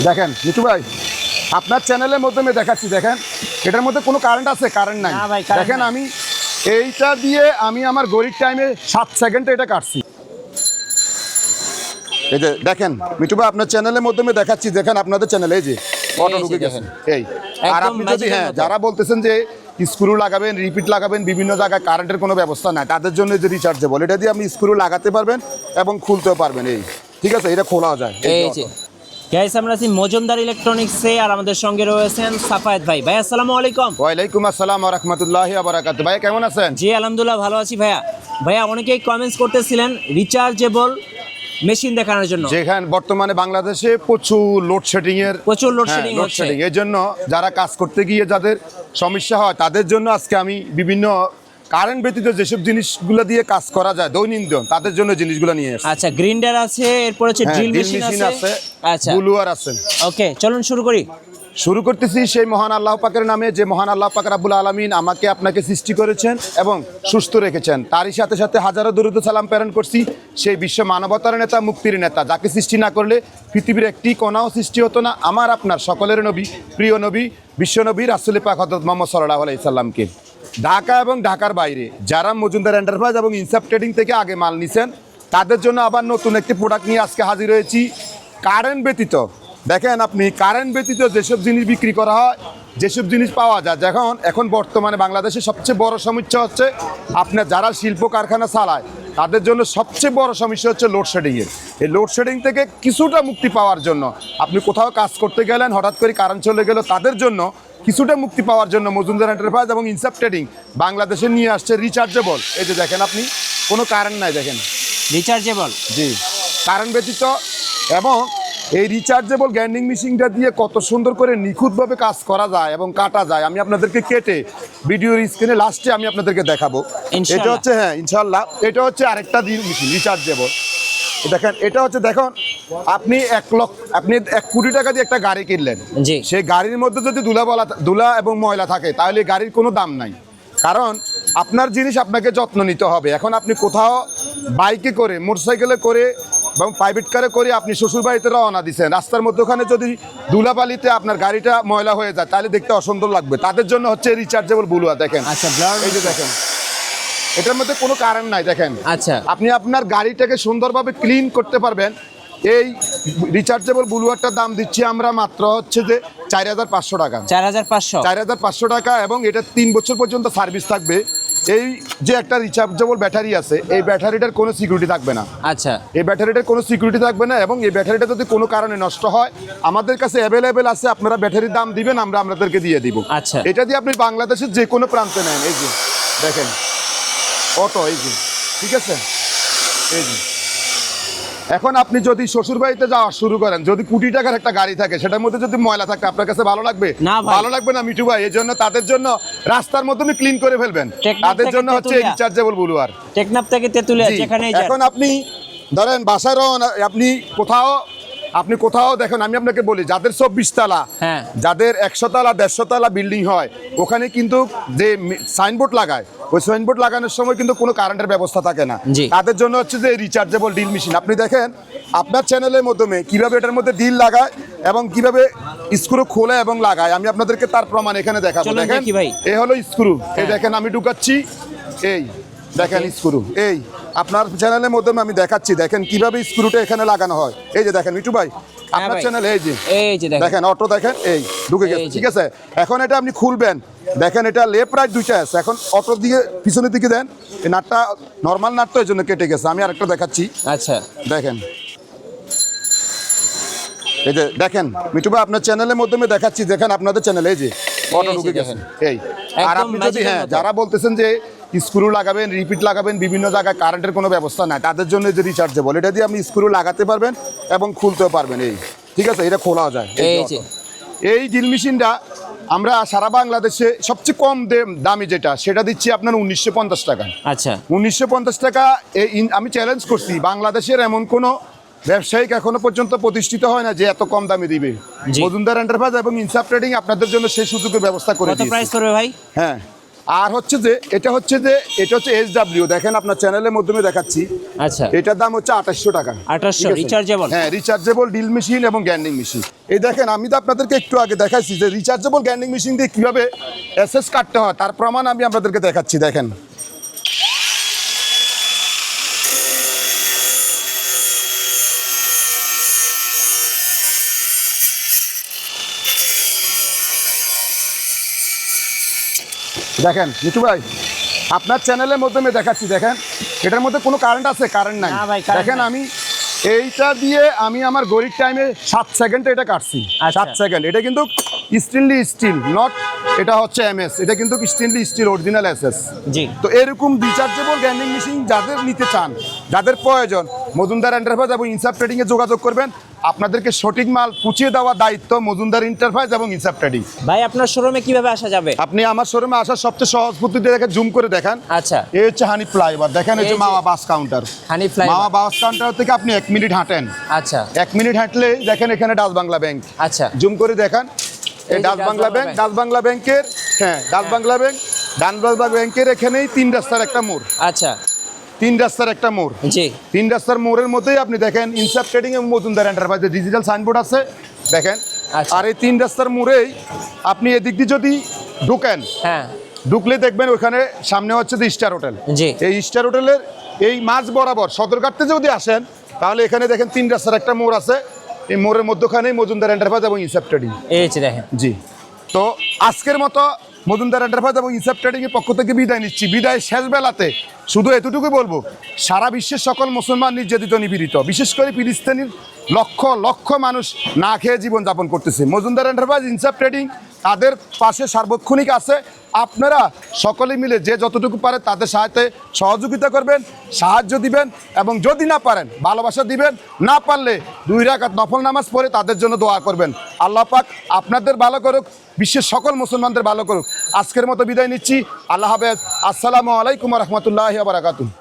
দেখেন মিঠু ভাই, আপনার চ্যানেলের মাধ্যমে দেখাচ্ছি। দেখেন এটার মধ্যে কোনো কারেন্ট আছে? কারেন্ট নাই। দেখেন আমি এইটা দিয়ে আমি আমার গরিব টাইমে 7 সেকেন্ডে এটা কাটছি। এই যে দেখেন মিঠু ভাই, আপনার চ্যানেলের মাধ্যমে দেখাচ্ছি। দেখেন আপনাদের চ্যানেলে এই যে অটো ঢুকে গেছেন এই। আর আপনি যদি যারা বলতেছেন যে স্ক্রু লাগাবেন, রিপিট লাগাবেন, বিভিন্ন জায়গায় কারেন্টের কোনো ব্যবস্থা নাই, তাদের জন্য যে রিচার্জেবল, এটা দিয়ে আপনি স্ক্রু লাগাতে পারবেন এবং খুলতেও পারবেন। এই ঠিক আছে, এটা খোলা যায়। এই যে গাইস, আমরা আছি মজুমদার ইলেকট্রনিক্সে, আর আমাদের সঙ্গে রয়েছেন সাফায়েত ভাই। ভাই আসসালামু আলাইকুম। ওয়ালাইকুম আসসালাম ওয়া রাহমাতুল্লাহি ওয়া বারাকাতুহু। ভাই কেমন আছেন? জি আলহামদুলিল্লাহ ভালো আছি ভাইয়া। ভাইয়া অনেকেই কমেন্টস করতেছিলেন রিচার্জেবল মেশিন দেখানোর জন্য। যেখানে বর্তমানে বাংলাদেশে প্রচুর লোডশেডিং হচ্ছে, এর জন্য যারা কাজ করতে গিয়ে যাদের সমস্যা হয় তাদের জন্য আজকে আমি বিভিন্ন কারেন্ট ব্যতীত যেসব জিনিসগুলো দিয়ে কাজ করা যায় দৈনন্দিন, তাদের জন্য জিনিসগুলো নিয়ে এসেছি। আচ্ছা, গ্রিন্ডার আছে, এরপর হচ্ছে ড্রিল মেশিন আছে। আচ্ছা, বুলুয়ার আছে। ওকে, চলুন শুরু করি। শুরু করতেছি সেই মহান আল্লাহ পাকের নামে, যে মহান আল্লাহ পাক রব্বুল আলামিন আমাকে আপনাকে সৃষ্টি করেছেন এবং সুস্থ রেখেছেন। তারই সাথে সাথে হাজারো দরুদ ও সালাম প্রেরণ করছি সেই বিশ্ব মানবতার নেতা, মুক্তির নেতা, যাকে সৃষ্টি না করলে পৃথিবীর একটি কণাও সৃষ্টি হতো না, আমার আপনার সকলের নবী, প্রিয় নবী, বিশ্ব নবী রাসূল পাক হযরত মুহাম্মদ সাল্লাল্লাহু আলাইহি সাল্লামকে। ঢাকা এবং ঢাকার বাইরে যারা মজুমদার এন্টারপ্রাইজ এবং ইনসাফ ট্রেডিং থেকে আগে মাল নিছেন, তাদের জন্য আবার নতুন একটি প্রোডাক্ট নিয়ে আজকে হাজির হয়েছি। কারেন্ট ব্যতীত, দেখেন আপনি কারেন্ট ব্যতীত যেসব জিনিস বিক্রি করা হয়, যেসব জিনিস পাওয়া যায়, এখন বর্তমানে বাংলাদেশের সবচেয়ে বড় সমস্যা হচ্ছে আপনার যারা শিল্প কারখানা চালায় তাদের জন্য সবচেয়ে বড় সমস্যা হচ্ছে লোডশেডিংয়ের। এই লোডশেডিং থেকে কিছুটা মুক্তি পাওয়ার জন্য, আপনি কোথাও কাজ করতে গেলেন, হঠাৎ করে কারেন্ট চলে গেল, তাদের জন্য কিছুটা মুক্তি পাওয়ার জন্য মজুমদার এন্টারপ্রাইজ এবং ইনসাফ ট্রেডিং বাংলাদেশে নিয়ে আসছে রিচার্জেবল। এই যে দেখেন আপনি, কোনো কারেন্ট নাই, দেখেন রিচার্জেবল, জি কারেন্ট ব্যতীত। এবং এই রিচার্জেবল গ্রাইন্ডিং মেশিনটা দিয়ে কত সুন্দর করে নিখুঁতভাবে কাজ করা যায় এবং কাটা যায়, আমি আপনাদেরকে কেটে ভিডিওর স্ক্রিনে লাস্টে আমি আপনাদেরকে দেখাবো। এটা হচ্ছে, হ্যাঁ ইনশাল্লাহ, এটা হচ্ছে আরেকটা মেশিন রিচার্জেবল। দেখেন এটা হচ্ছে, দেখুন আপনি 1 কোটি টাকা দিয়ে একটা গাড়ি কিনলেন, সেই গাড়ির মধ্যে যদি ধুলা এবং ময়লা থাকে তাহলে গাড়ির কোনো দাম নাই, কারণ আপনার জিনিস আপনাকে যত্ন নিতে হবে। এখন আপনি কোথাও বাইকে করে, মোটরসাইকেলে করে এবং প্রাইভেট কারে করে আপনি শ্বশুর বাড়িতে রওনা দিচ্ছেন, রাস্তার মধ্যখানে যদি ধুলাবালিতে আপনার গাড়িটা ময়লা হয়ে যায় তাহলে দেখতে অসুন্দর লাগবে। তাদের জন্য হচ্ছে রিচার্জেবল বুলুয়া। দেখেন এই যে দেখেন, এটার মধ্যে কোনো কারেন্ট নাই। দেখেন আচ্ছা, আপনি আপনার গাড়িটাকে সুন্দরভাবে ক্লিন করতে পারবেন। এই রিচার্জেবল বুলুয়ারটার দাম দিচ্ছি আমরা মাত্র হচ্ছে যে 4,500 টাকা। 4,500 টাকা, এবং এটা 3 বছর পর্যন্ত সার্ভিস থাকবে। এই যে একটা রিচার্জেবল ব্যাটারি আছে, এই ব্যাটারিটার কোনো সিকিউরিটি থাকবে না। আচ্ছা, এই ব্যাটারিটার কোনো সিকিউরিটি থাকবে না, এবং এই ব্যাটারিটা যদি কোনো কারণে নষ্ট হয় আমাদের কাছে অ্যাভেলেবেল আছে, আপনারা ব্যাটারির দাম দিবেন, আমরা আপনাদেরকে দিয়ে দিব। আচ্ছা, এটা দিয়ে আপনি বাংলাদেশের যে কোনো প্রান্তে নেন। এই যে দেখেন অটো, এই যে ঠিক আছে, এই যে এখন আপনি যদি শ্বশুর বাড়িতে যাওয়া শুরু করেন, যদি কোটি টাকার একটা গাড়ি থাকে, সেটার মধ্যে যদি ময়লা থাকে আপনার কাছে ভালো লাগবে? ভালো লাগবে না মিঠু ভাই। এই জন্য তাদের জন্য রাস্তার মধ্যে ক্লিন করে ফেলবেন, তাদের জন্য হচ্ছে রিচার্জেবল বুলুয়ার। টেকনাফ থেকে তেতুলিয়া যেখানেই যান। এখন আপনি ধরেন বাসায় আপনি কোথাও দেখেন, আমি আপনাকে বলি, যাদের 24 তলা, যাদের 100 তলা 150 তলা বিল্ডিং হয়, ওখানে কিন্তু যে সাইনবোর্ড লাগায়, ওই সাইনবোর্ড লাগানোর সময় কিন্তু কোনো কারেন্টের ব্যবস্থা থাকে না। তাদের জন্য হচ্ছে যে রিচার্জেবল ড্রিল মেশিন। আপনি দেখেন আপনার চ্যানেলের মাধ্যমে কিভাবে এটার মধ্যে ড্রিল লাগায় এবং কিভাবে স্ক্রু খোলে এবং লাগায়, আমি আপনাদেরকে তার প্রমাণ এখানে দেখাবো। দেখেন এই হলো স্ক্রু, এই দেখেন আমি ঢুকাচ্ছি, এই দেখেন স্ক্রু, এই আপনার চ্যানেলের মাধ্যমে আমি দেখাচ্ছি। দেখেন কিভাবে স্ক্রুটা এখানে লাগানো হয়। এই যে দেখেন মিঠু ভাই, আপনার চ্যানেলে এই যে দেখেন অটো, দেখেন এই ঢুকে গেছে, ঠিক আছে। এখন এটা আপনি খুলবেন, দেখেন এটা লেফট রাইট দুইটা আছে। এখন অটো দিয়ে পিছনের দিকে দেন, এই নাটটা নর্মাল নাট তো, এই জন্য কেটে গেছে। আমি আরেকটা দেখাচ্ছি। আচ্ছা, দেখেন এই যে দেখেন মিঠু ভাই, আপনার চ্যানেলের মাধ্যমে দেখাচ্ছি। দেখেন আপনাদের চ্যানেলে এই যে অটো ঢুকে গেছে এই। আর আপনি যদি, হ্যাঁ যারা বলতেছেন যে স্ক্রু লাগাবেন, রিপিট লাগাবেন, বিভিন্ন জায়গায় কারেন্টের কোনো ব্যবস্থা নাই, তাদের জন্য যে রিচার্জেবল, এটা দিয়ে আপনি স্ক্রু লাগাতে পারবেন এবং খুলতেও পারবেন। এই ঠিক আছে, এটা খোলা যায়। এই ড্রিল মেশিনটা আমরা সারা বাংলাদেশে সবচেয়ে কম দামি যেটা, সেটা দিচ্ছি আপনার 1950 টাকা। আচ্ছা, 1950 টাকা। আমি চ্যালেঞ্জ করছি, বাংলাদেশের এমন কোনো ব্যবসায়িক এখনো পর্যন্ত প্রতিষ্ঠিত হয় না যে এত কম দামে দিবে। মজুমদার এন্টারপ্রাইজ এবং ইনসাফ ট্রেডিং আপনাদের জন্য সেই সুযোগের ব্যবস্থা করে দিয়েছে। কত প্রাইস করবে ভাই? হ্যাঁ, আর হচ্ছে যে এটা হচ্ছে SW, দেখেন আপনার চ্যানেলের মাধ্যমে দেখাচ্ছি। আচ্ছা, এটার দাম হচ্ছে 2800 টাকা। 2800 ঠিক আছে? রিচার্জেবল। হ্যাঁ, রিচার্জেবল ড্রিল মেশিন এবং গ্যান্ডিং মেশিন। এই দেখেন, আমি তো আপনাদেরকে একটু আগে দেখাইছি যে রিচার্জেবল গ্যান্ডিং মেশিন দিয়ে কিভাবে এসএস কাটতে হয়, তার প্রমাণ আমি আপনাদেরকে দেখাচ্ছি। দেখেন, দেখেন নিচু ভাই, আপনার চ্যানেলের মাধ্যমে দেখাচ্ছি। দেখেন, এটার মধ্যে কোনো কারেন্ট আছে? কারেন্ট নাই। না ভাই, current দেখেন, নাই। আমি এইটা দিয়ে আমি আমার গরিব টাইমে 7 সেকেন্ডে এটা কাটছি। আচ্ছা। 7 সেকেন্ড। এটা কিন্তু স্টেনলি স্টিল, নট এটা হচ্ছে MS। এটা কিন্তু স্টেনলি স্টিল অরিজিনাল SS। জি। তো এরকম রিচার্জেবল গ্যান্ডিং মেশিন যাদের নিতে চান, যাদের প্রয়োজন, মজুমদার এন্টারপ্রাইজ এবং ইনসাফ ট্রেডিংয়ে যোগাযোগ করবেন। আপনাদেরকে সঠিক মাল পৌঁছিয়ে দেওয়ার দায়িত্ব মজুমদার এন্টারপ্রাইজ এবং ইনসাফ ট্রেডিং। ভাই আপনার শোরুমে কিভাবে আসা যাবে? আপনি আমার শোরুমে আসার সবচেয়ে সহজ পদ্ধতি দেখে জুম করে দেখান। আচ্ছা, এই হচ্ছে হানি ফ্লাইওভার। দেখেন, এই এই যে যে মাওয়া বাস কাউন্টার। হানি ফ্লাই। মাওয়া বাস কাউন্টার থেকে আপনি 1 মিনিট হাঁটেন। আচ্ছা 1 মিনিট হাঁটলে দেখেন এখানে ডাচ বাংলা ব্যাংক। আচ্ছা, জুম করে দেখান, এই এই যে Dutch Bangla bank. Dutch Bangla ব্যাংকের, হ্যাঁ, Dutch Bangla bank, Dutch Bangla ব্যাংকের এখানেই 3 রাস্তার একটা মোড়। আচ্ছা 3 রাস্তার একটা মোড়। জি। 3 রাস্তার মোড়ের মধ্যেই আপনি দেখেন ইনসাফ ট্রেডিং এবং মজুমদার এন্টারপ্রাইজের ডিজিটাল সাইনবোর্ড আছে। দেখেন, আচ্ছা। আর এই 3 রাস্তার মোড়েই আপনি এদিক দিয়ে যদি ঢুকেন, হ্যাঁ ঢুকলে দেখবেন ওখানে সামনে হচ্ছে যে স্টার হোটেল। জি। এই স্টার হোটেলের এই মাঝ বরাবর সদরঘাটতে যদি আসেন, তাহলে এখানে দেখেন 3 রাস্তার একটা মোড় আছে। এই মোড়ের মধ্যখানেই মজুমদার এন্টারপ্রাইজ এবং ইনসাফ ট্রেডিং। এই যে দেখেন। জি। তো আজকের মতো মজুমদার এন্টারপ্রাইজ এবং ইনসাফ ট্রেডিং এর পক্ষ থেকে বিদায় নিচ্ছি। বিদায় শেষ বেলাতে শুধু এতটুকু বলবো, সারা বিশ্বের সকল মুসলমান নির্যাতিত নিপীড়িত, বিশেষ করে ফিলিস্তিনের লক্ষ লক্ষ মানুষ না খেয়ে জীবনযাপন করতেছে। মজুমদার এন্টারপ্রাইজ, ইনসাফ ট্রেডিং তাদের পাশে সার্বক্ষণিক আছে। আপনারা সকলে মিলে যে যতটুকু পারে তাদের সাহায্যে সহযোগিতা করবেন, সাহায্য দিবেন, এবং যদি না পারেন ভালোবাসা দিবেন। না পারলে 2 রাকাত নফল নামাজ পড়ে তাদের জন্য দোয়া করবেন। আল্লাহ পাক আপনাদের ভালো করুক, বিশ্বের সকল মুসলমানদের ভালো করুক। আজকের মতো বিদায় নিচ্ছি। আল্লাহ হাফেজ। আসসালামু আলাইকুম ওয়া রাহমাতুল্লাহি ওয়া বারাকাতুহু।